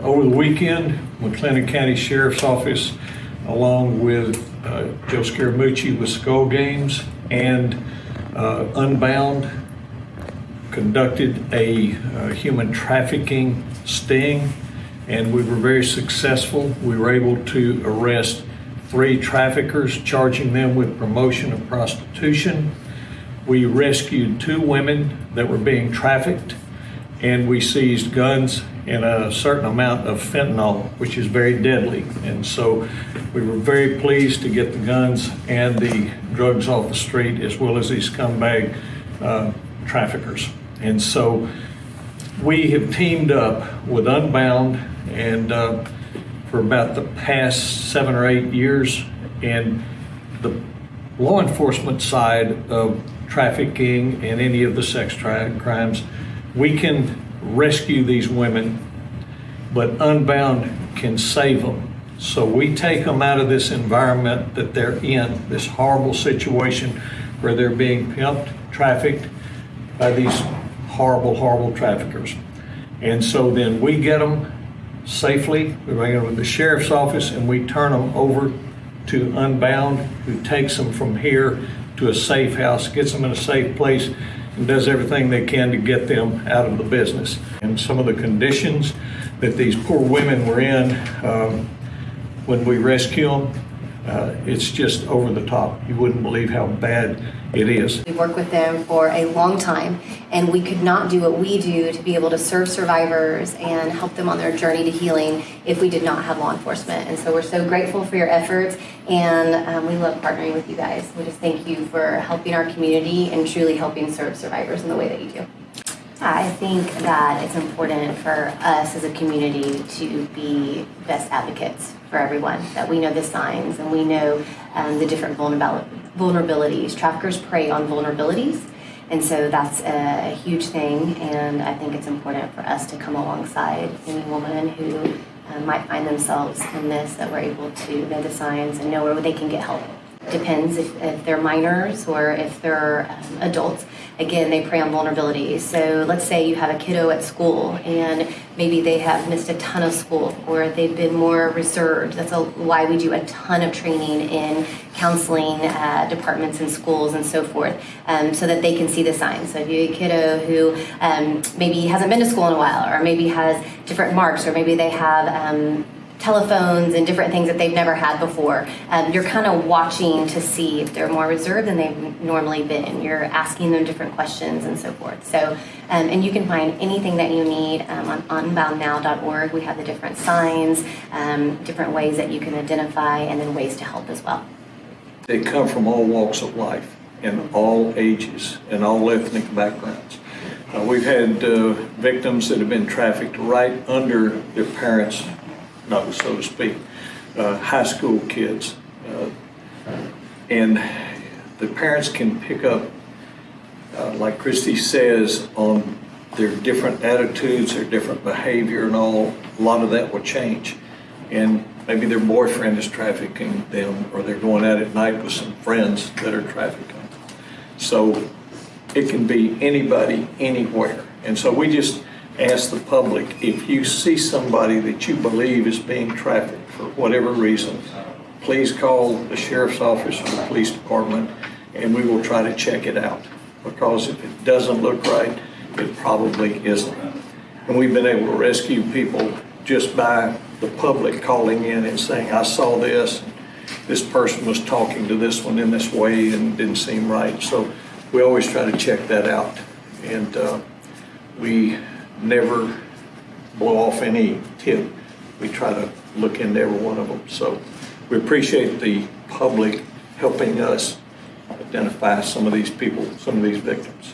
Over the weekend, McLennan County Sheriff's Office, along with Joe Scaramucci with Skull Games and Unbound, conducted a human trafficking sting, and we were very successful. We were able to arrest 3 traffickers, charging them with promotion of prostitution. We rescued 2 women that were being trafficked, and we seized guns and a certain amount of fentanyl, which is very deadly. And so we were very pleased to get the guns and the drugs off the street, as well as these scumbag traffickers. And so we have teamed up with Unbound and for about the past 7 or 8 years, and the law enforcement side of trafficking and any of the sex crimes, we can rescue these women, but Unbound can save them. So we take them out of this environment that they're in, this horrible situation where they're being pimped, trafficked by these horrible, horrible traffickers. And so then we get them safely, we bring them to the sheriff's office, and we turn them over to Unbound, who takes them from here to a safe house, gets them in a safe place, and does everything they can to get them out of the business. And some of the conditions that these poor women were in when we rescue them, it's just over the top. You wouldn't believe how bad it is. We've worked with them for a long time, and we could not do what we do to be able to serve survivors and help them on their journey to healing if we did not have law enforcement. And so we're so grateful for your efforts, and we love partnering with you guys. We just thank you for helping our community and truly helping serve survivors in the way that you do. I think that it's important for us as a community to be best advocates for everyone, that we know the signs and we know the different vulnerabilities. Traffickers prey on vulnerabilities, and so that's a huge thing, and I think it's important for us to come alongside any woman who might find themselves in this, that we're able to know the signs and know where they can get help. Depends if they're minors or if they're adults. Again, they prey on vulnerabilities. So let's say you have a kiddo at school and maybe they have missed a ton of school, or they've been more reserved. That's why we do a ton of training in counseling departments in schools and so forth, so that they can see the signs. So if you have a kiddo who maybe hasn't been to school in a while, or maybe has different marks, or maybe they have telephones and different things that they've never had before. You're kind of watching to see if they're more reserved than they've normally been. You're asking them different questions and so forth. So, and you can find anything that you need on unboundnow.org. We have the different signs, different ways that you can identify, and then ways to help as well. They come from all walks of life, and all ages, and all ethnic backgrounds. We've had victims that have been trafficked right under their parents' nose, so to speak, high school kids. And the parents can pick up, like Kristi says, on their different attitudes, their different behavior and all. A lot of that will change. And maybe their boyfriend is trafficking them, or they're going out at night with some friends that are trafficking. So it can be anybody, anywhere. And so we just ask the public, if you see somebody that you believe is being trafficked for whatever reason, please call the sheriff's office or the police department, and we will try to check it out. Because if it doesn't look right, it probably isn't. And we've been able to rescue people just by the public calling in and saying, I saw this, this person was talking to this one in this way and didn't seem right. So we always try to check that out. And we never blow off any tip. We try to look into every one of them. So we appreciate the public helping us identify some of these people, some of these victims.